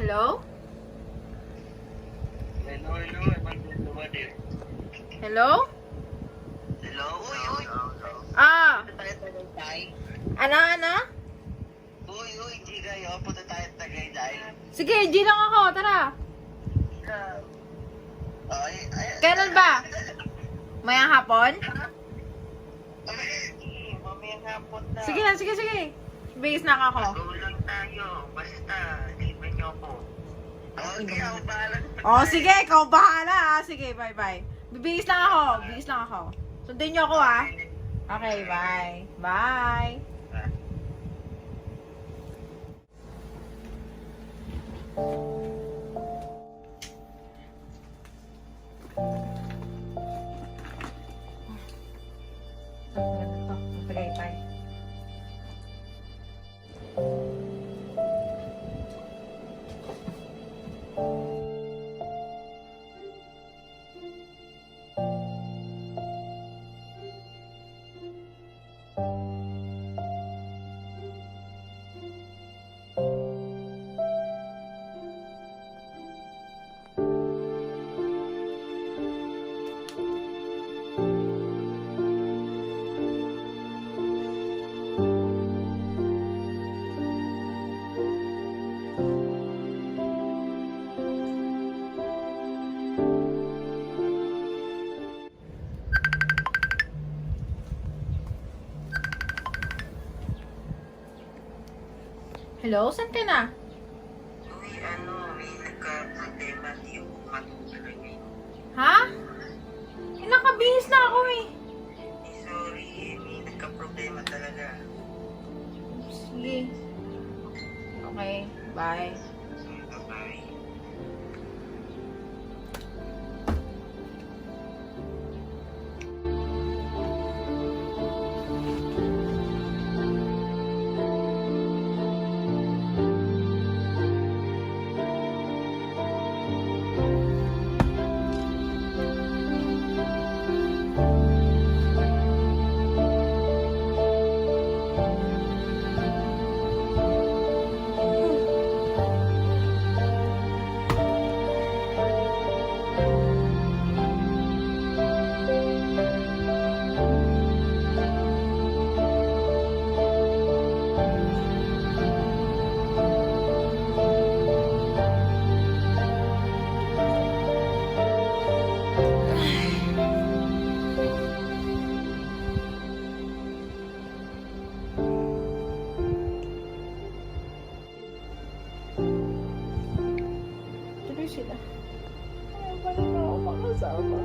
Hello? Hello. Hello? Hello? Uy. Ah! Punta tayo Tagaytay. Ano? Uy, di kayo. Punta tayo Tagaytay. Sige, G lang ako. Tara. Ay. Kailan ba? Mayang hapon? Mamayang hapon na. Sige. Bigis na ako. Go lang tayo. Basta, libre niyo ako. Okay, ako bahala. Oh, sige. Ikaw bahala. Sige, bye. Bibigis lang ako. Sundin niyo ako, ah. Okay, bye. Bye. Tagaytay. Hello? Saan ka na? Uy, may nagka-problema. Di ako matutulog ngayon. Ha? Nakabihis na ako eh. Sorry, may nagka-problema talaga. Sige. Okay, bye. Bye-bye. Tuloy sila. Ayaw pa rin ako makasama.